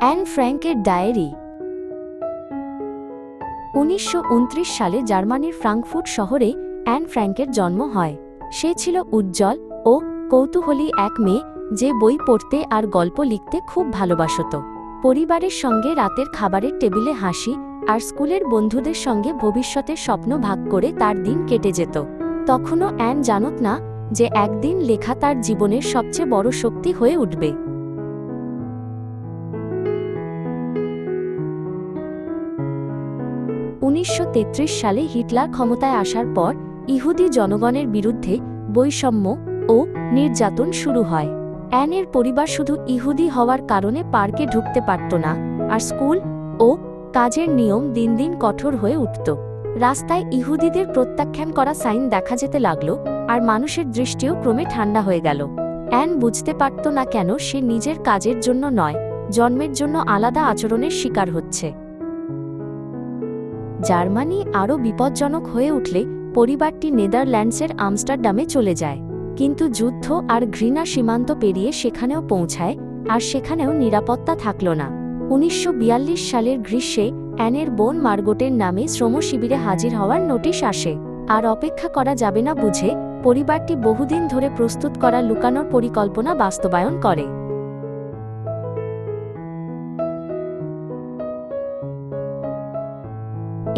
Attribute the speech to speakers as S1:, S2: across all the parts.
S1: An ফ্র্যাঙ্কের diary. 1929 সালে জার্মানির Frankfurt শহরে অ্যান ফ্র্যাঙ্কের জন্ম হয়। সে ছিল উজ্জ্বল ও কৌতূহলী এক মেয়ে, যে বই পড়তে আর গল্প লিখতে খুব ভালোবাসত। পরিবারের সঙ্গে রাতের খাবারের টেবিলে হাসি আর স্কুলের বন্ধুদের সঙ্গে ভবিষ্যতের স্বপ্ন ভাগ করে তার দিন কেটে যেত। তখনও অ্যান জানত না যে একদিন লেখা তার জীবনের সবচেয়ে বড় শক্তি হয়ে উঠবে। 1933 সালে হিটলার ক্ষমতায় আসার পর ইহুদি জনগণের বিরুদ্ধে বৈষম্য ও নির্যাতন শুরু হয়। অ্যানের পরিবার শুধু ইহুদি হওয়ার কারণে পার্কে ঢুকতে পারত না, আর স্কুল ও কাজের নিয়ম দিন দিন কঠোর হয়ে উঠত। রাস্তায় ইহুদিদের প্রত্যাখ্যান করা সাইন দেখা যেতে লাগল, আর মানুষের দৃষ্টিও ক্রমে ঠান্ডা হয়ে গেল। অ্যান বুঝতে পারত না কেন সে নিজের কাজের জন্য নয়, জন্মের জন্য আলাদা আচরণের শিকার হচ্ছে। জার্মানি আরও বিপজ্জনক হয়ে উঠলে পরিবারটি নেদারল্যান্ডসের আমস্টারডামে চলে যায়। কিন্তু যুদ্ধ আর ঘৃণা সীমান্ত পেরিয়ে সেখানেও পৌঁছায়, আর সেখানেও নিরাপত্তা থাকল না। 1942 সালের গ্রীষ্মে অ্যানের বোন মার্গটের নামে শ্রম শিবিরে হাজির হওয়ার নোটিশ আসে। আর অপেক্ষা করা যাবে না বুঝে পরিবারটি বহুদিন ধরে প্রস্তুত করা লুকানোর পরিকল্পনা বাস্তবায়ন করে।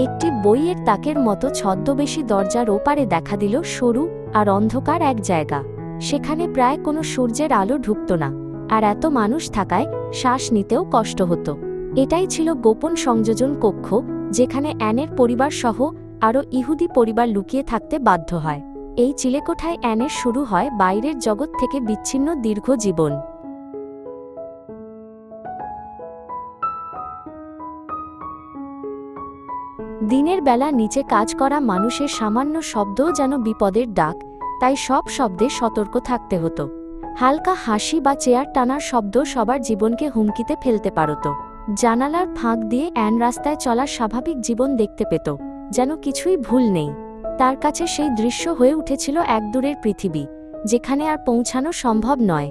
S1: একটি বইয়ের তাকের মতো ছদ্মবেশী দরজার ওপারে দেখা দিল সরু আর অন্ধকার এক জায়গা। সেখানে প্রায় কোনো সূর্যের আলো ঢুকত না, আর এত মানুষ থাকায় শ্বাস নিতেও কষ্ট হতো। এটাই ছিল গোপন সংযোজন কক্ষ, যেখানে অ্যানের পরিবার সহ আরও ইহুদি পরিবার লুকিয়ে থাকতে বাধ্য হয়। এই চিলেকোঠায় অ্যানের শুরু হয় বাইরের জগৎ থেকে বিচ্ছিন্ন দীর্ঘ জীবন। দিনের বেলা নিচে কাজ করা মানুষের সামান্য শব্দও যেন বিপদের ডাক, তাই সব শব্দে সতর্ক থাকতে হতো। হালকা হাসি বা চেয়ার টানার শব্দ সবার জীবনকে হুমকিতে ফেলতে পারত। জানালার ফাঁক দিয়ে অ্যান রাস্তায় চলার স্বাভাবিক জীবন দেখতে পেত, যেন কিছুই ভুল নেই। তার কাছে সেই দৃশ্য হয়ে উঠেছিল এক দূরের পৃথিবী, যেখানে আর পৌঁছানো সম্ভব নয়।